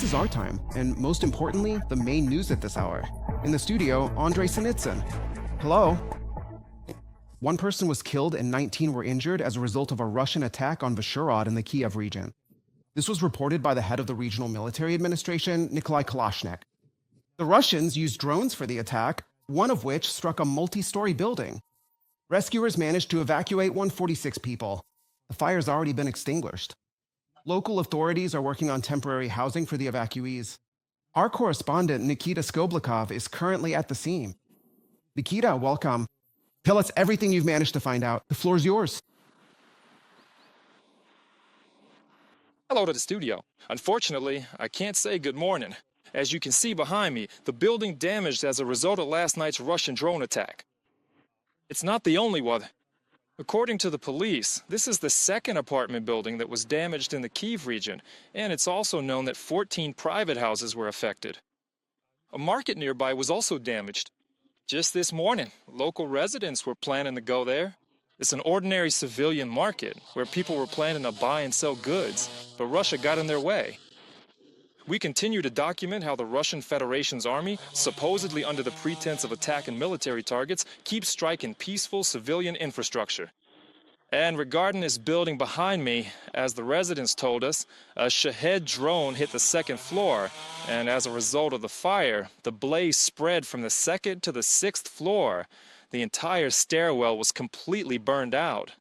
this is our time, and most importantly, the main news at this hour. In the studio, Andrei Sinitsyn. Hello. One person was killed and 19 were injured as a result of a Russian attack on Vyshhorod in the Kiev region. This was reported by the head of the regional military administration, Nikolai Kalashnik. The Russians used drones for the attack, one of which struck a multi-story building. Rescuers managed to evacuate 146 people. The fire's already been extinguished. Local authorities are working on temporary housing for the evacuees. Our correspondent, Nikita Skoblikov, is currently at the scene. Nikita, welcome. Tell us everything you've managed to find out. The floor's yours. Hello to the studio. Unfortunately, I can't say good morning. As you can see behind me, the building damaged as a result of last night's Russian drone attack. It's not the only one. According to the police, this is the second apartment building that was damaged in the Kyiv region, and it's also known that 14 private houses were affected. A market nearby was also damaged. Just this morning, local residents were planning to go there. It's an ordinary civilian market where people were planning to buy and sell goods, but Russia got in their way. We continue to document how the Russian Federation's army, supposedly under the pretense of attacking military targets, keeps striking peaceful civilian infrastructure. And regarding this building behind me, as the residents told us, a Shahed drone hit the second floor, and as a result of the fire, the blaze spread from the second to the sixth floor. The entire stairwell was completely burned out.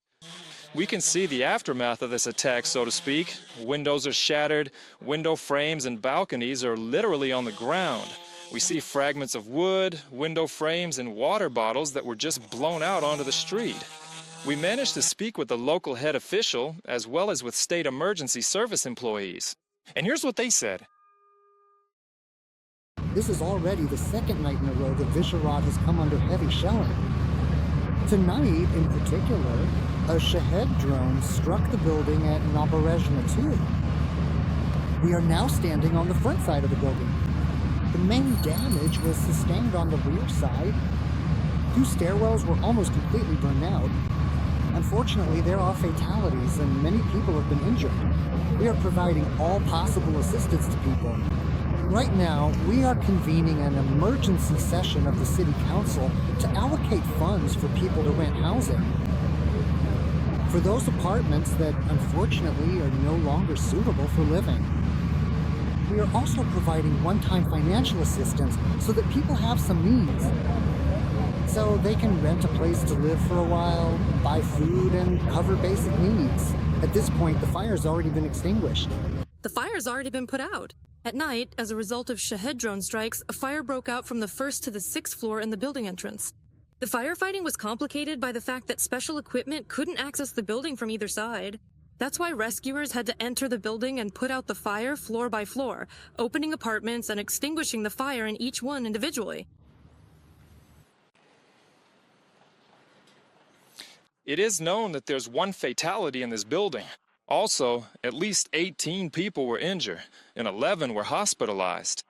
We can see the aftermath of this attack, so to speak. Windows are shattered, window frames and balconies are literally on the ground. We see fragments of wood, window frames, and water bottles that were just blown out onto the street. We managed to speak with the local head official, as well as with state emergency service employees. And here's what they said. This is already the second night in a row that Vyshhorod has come under heavy shelling. Tonight, in particular, a Shahed drone struck the building at Zaporizhzhia too. We are now standing on the front side of the building. The main damage was sustained on the rear side. 2 stairwells were almost completely burned out. Unfortunately, there are fatalities and many people have been injured. We are providing all possible assistance to people. Right now, we are convening an emergency session of the City Council to allocate funds for people to rent housing. For those apartments that unfortunately are no longer suitable for living. We are also providing one-time financial assistance so that people have some needs. So they can rent a place to live for a while, buy food, and cover basic needs. At this point, the fire's already been extinguished. The fire's already been put out. At night, as a result of Shahed drone strikes, a fire broke out from the 1st to the 6th floor in the building entrance. The firefighting was complicated by the fact that special equipment couldn't access the building from either side. That's why rescuers had to enter the building and put out the fire floor by floor, opening apartments and extinguishing the fire in each one individually. It is known that there's 1 fatality in this building. Also, at least 18 people were injured, and 11 were hospitalized.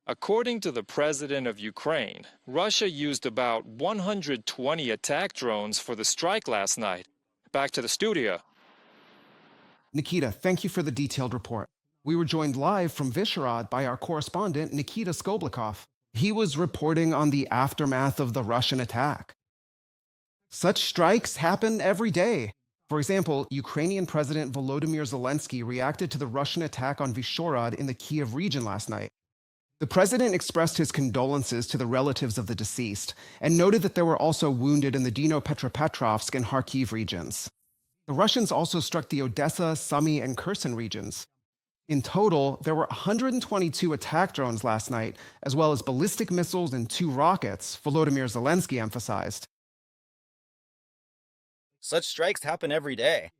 According to the president of Ukraine, Russia used about 120 attack drones for the strike last night. Back to the studio. Nikita, thank you for the detailed report. We were joined live from Vyshhorod by our correspondent, Nikita Skoblikov. He was reporting on the aftermath of the Russian attack. Such strikes happen every day. For example, Ukrainian President Volodymyr Zelenskyy reacted to the Russian attack on Vyshhorod in the Kiev region last night. The president expressed his condolences to the relatives of the deceased and noted that there were also wounded in the Dnipropetrovsk and Kharkiv regions. The Russians also struck the Odessa, Sumy, and Kherson regions. In total, there were 122 attack drones last night, as well as ballistic missiles and 2 rockets, Volodymyr Zelenskyy emphasized. Such strikes happen every day.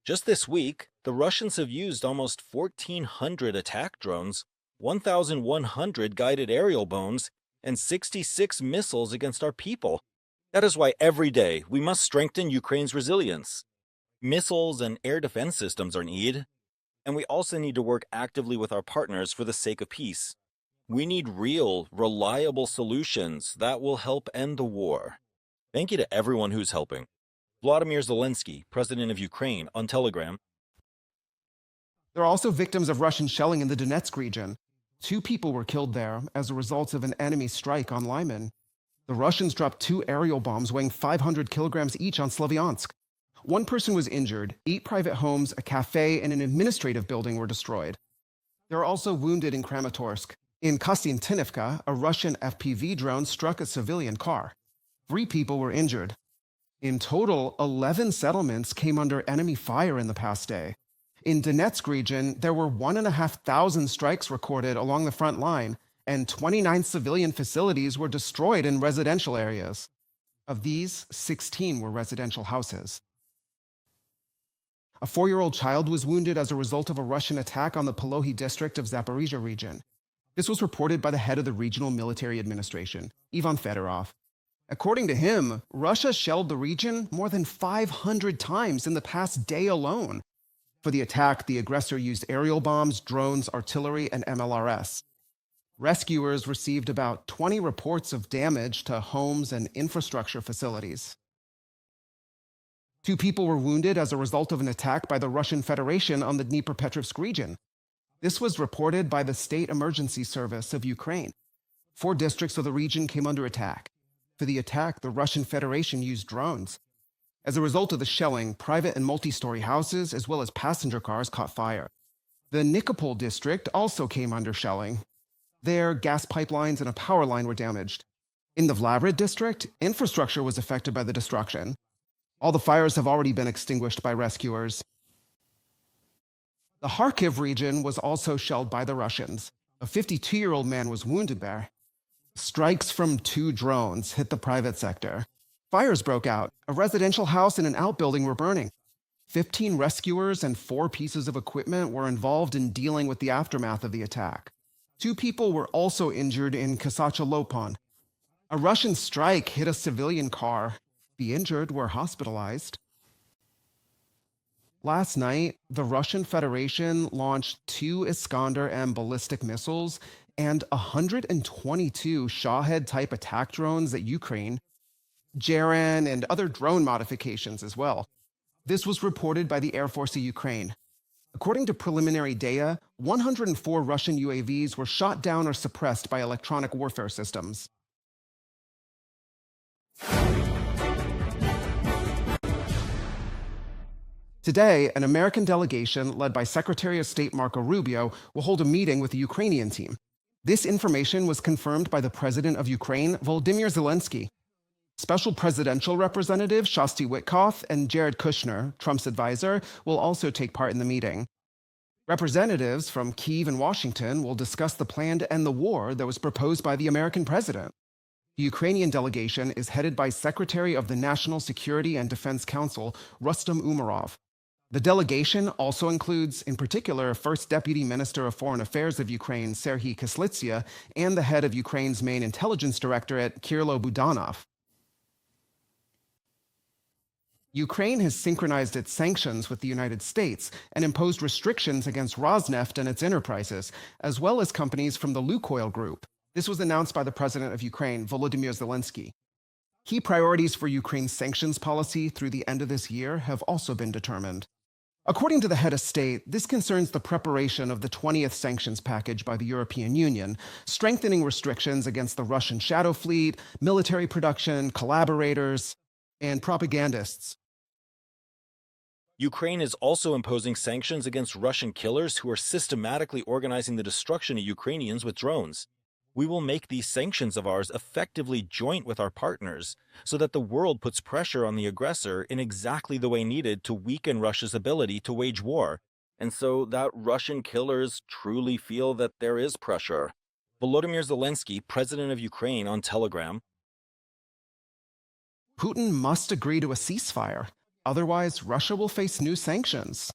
Just this week, the Russians have used almost 1,400 attack drones, 1,100 guided aerial bombs, and 66 missiles against our people. That is why every day we must strengthen Ukraine's resilience. Missiles and air defense systems are needed, and we also need to work actively with our partners for the sake of peace. We need real, reliable solutions that will help end the war. Thank you to everyone who's helping. Volodymyr Zelenskyy, President of Ukraine, on Telegram. There are also victims of Russian shelling in the Donetsk region. 2 people were killed there as a result of an enemy strike on Lyman. The Russians dropped 2 aerial bombs weighing 500 kilograms each on Slavyansk. 1 person was injured, 8 private homes, a cafe, and an administrative building were destroyed. There are also wounded in Kramatorsk. In Kostiantinivka, a Russian FPV drone struck a civilian car. 3 people were injured. In total, 11 settlements came under enemy fire in the past day. In Donetsk region, there were 1,500 strikes recorded along the front line, and 29 civilian facilities were destroyed in residential areas. Of these, 16 were residential houses. A 4-year-old child was wounded as a result of a Russian attack on the Polohi district of Zaporizhzhia region. This was reported by the head of the regional military administration, Ivan Fedorov. According to him, Russia shelled the region more than 500 times in the past day alone. For the attack, the aggressor used aerial bombs, drones, artillery, and MLRS. Rescuers received about 20 reports of damage to homes and infrastructure facilities. 2 people were wounded as a result of an attack by the Russian Federation on the Dnipropetrovsk region. This was reported by the State Emergency Service of Ukraine. 4 districts of the region came under attack. For the attack, the Russian Federation used drones. As a result of the shelling, private and multi-story houses, as well as passenger cars, caught fire. The Nikopol district also came under shelling. There, gas pipelines and a power line were damaged. In the Vlavrid district, infrastructure was affected by the destruction. All the fires have already been extinguished by rescuers. The Kharkiv region was also shelled by the Russians. A 52-year-old man was wounded there. Strikes from 2 drones hit the private sector. Fires broke out. A residential house and an outbuilding were burning. 15 rescuers and 4 pieces of equipment were involved in dealing with the aftermath of the attack. 2 people were also injured in Kasachalopon. A Russian strike hit a civilian car. The injured were hospitalized. Last night, the Russian Federation launched 2 Iskander-M ballistic missiles and 122 Shahed-type attack drones at Ukraine, Jaren, and other drone modifications as well. This was reported by the Air Force of Ukraine. According to preliminary data, 104 Russian UAVs were shot down or suppressed by electronic warfare systems. Today, an American delegation led by Secretary of State Marco Rubio will hold a meeting with the Ukrainian team. This information was confirmed by the President of Ukraine, Volodymyr Zelenskyy. Special Presidential Representative Shasti Witkoff and Jared Kushner, Trump's advisor, will also take part in the meeting. Representatives from Kyiv and Washington will discuss the plan to end the war that was proposed by the American president. The Ukrainian delegation is headed by Secretary of the National Security and Defense Council, Rustem Umerov. The delegation also includes, in particular, First Deputy Minister of Foreign Affairs of Ukraine, Serhiy Kyslytsya, and the head of Ukraine's main intelligence directorate, Kirilo Budanov. Ukraine has synchronized its sanctions with the United States and imposed restrictions against Rosneft and its enterprises, as well as companies from the Lukoil Group. This was announced by the President of Ukraine, Volodymyr Zelenskyy. Key priorities for Ukraine's sanctions policy through the end of this year have also been determined. According to the head of state, this concerns the preparation of the 20th sanctions package by the European Union, strengthening restrictions against the Russian shadow fleet, military production, collaborators, and propagandists. Ukraine is also imposing sanctions against Russian killers who are systematically organizing the destruction of Ukrainians with drones. We will make these sanctions of ours effectively joint with our partners so that the world puts pressure on the aggressor in exactly the way needed to weaken Russia's ability to wage war, and so that Russian killers truly feel that there is pressure. Volodymyr Zelenskyy, president of Ukraine, on Telegram. Putin must agree to a ceasefire. Otherwise, Russia will face new sanctions.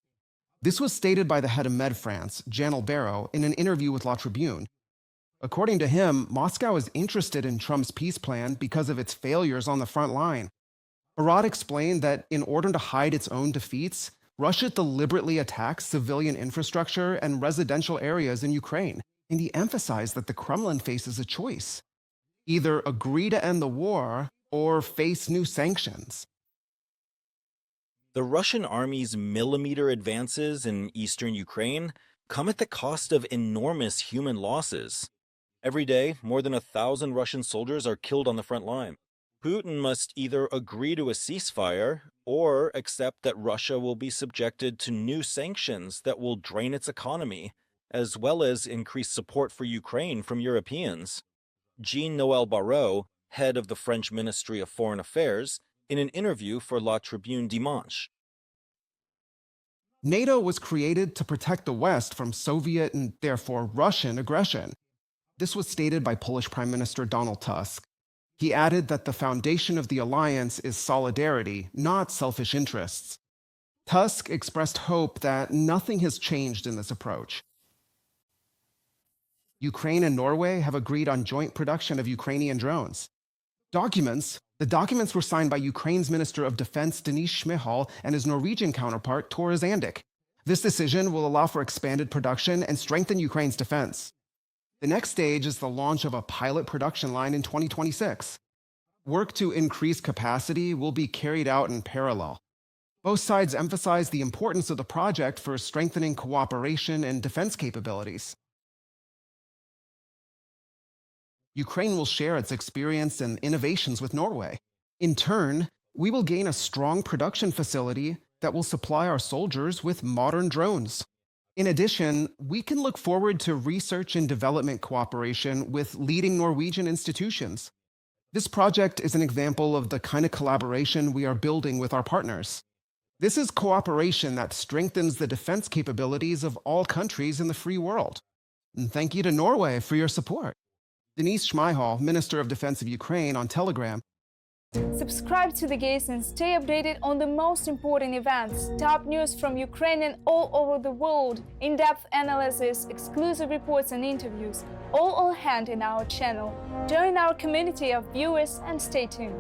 This was stated by the head of MedFrance, Jan Albero, in an interview with La Tribune. According to him, Moscow is interested in Trump's peace plan because of its failures on the front line. Arad explained that in order to hide its own defeats, Russia deliberately attacks civilian infrastructure and residential areas in Ukraine, and he emphasized that the Kremlin faces a choice: either agree to end the war or face new sanctions. The Russian army's millimeter advances in eastern Ukraine come at the cost of enormous human losses. Every day, more than 1,000 Russian soldiers are killed on the front line. Putin must either agree to a ceasefire or accept that Russia will be subjected to new sanctions that will drain its economy, as well as increase support for Ukraine from Europeans. Jean-Noël Barrot, head of the French Ministry of Foreign Affairs, in an interview for La Tribune Dimanche. NATO was created to protect the West from Soviet and therefore Russian aggression. This was stated by Polish Prime Minister Donald Tusk. He added that the foundation of the alliance is solidarity, not selfish interests. Tusk expressed hope that nothing has changed in this approach. Ukraine and Norway have agreed on joint production of Ukrainian drones. The documents were signed by Ukraine's Minister of Defense Denis Shmyhal and his Norwegian counterpart Tore Sandik. This decision will allow for expanded production and strengthen Ukraine's defense. The next stage is the launch of a pilot production line in 2026. Work to increase capacity will be carried out in parallel. Both sides emphasize the importance of the project for strengthening cooperation and defense capabilities. Ukraine will share its experience and innovations with Norway. In turn, we will gain a strong production facility that will supply our soldiers with modern drones. In addition, we can look forward to research and development cooperation with leading Norwegian institutions. This project is an example of the kind of collaboration we are building with our partners. This is cooperation that strengthens the defense capabilities of all countries in the free world. And thank you to Norway for your support. Denis Shmyhal, Minister of Defense of Ukraine, on Telegram. Subscribe to The Gaze and stay updated on the most important events, top news from Ukraine and all over the world, in-depth analysis, exclusive reports and interviews, all on hand in our channel. Join our community of viewers and stay tuned.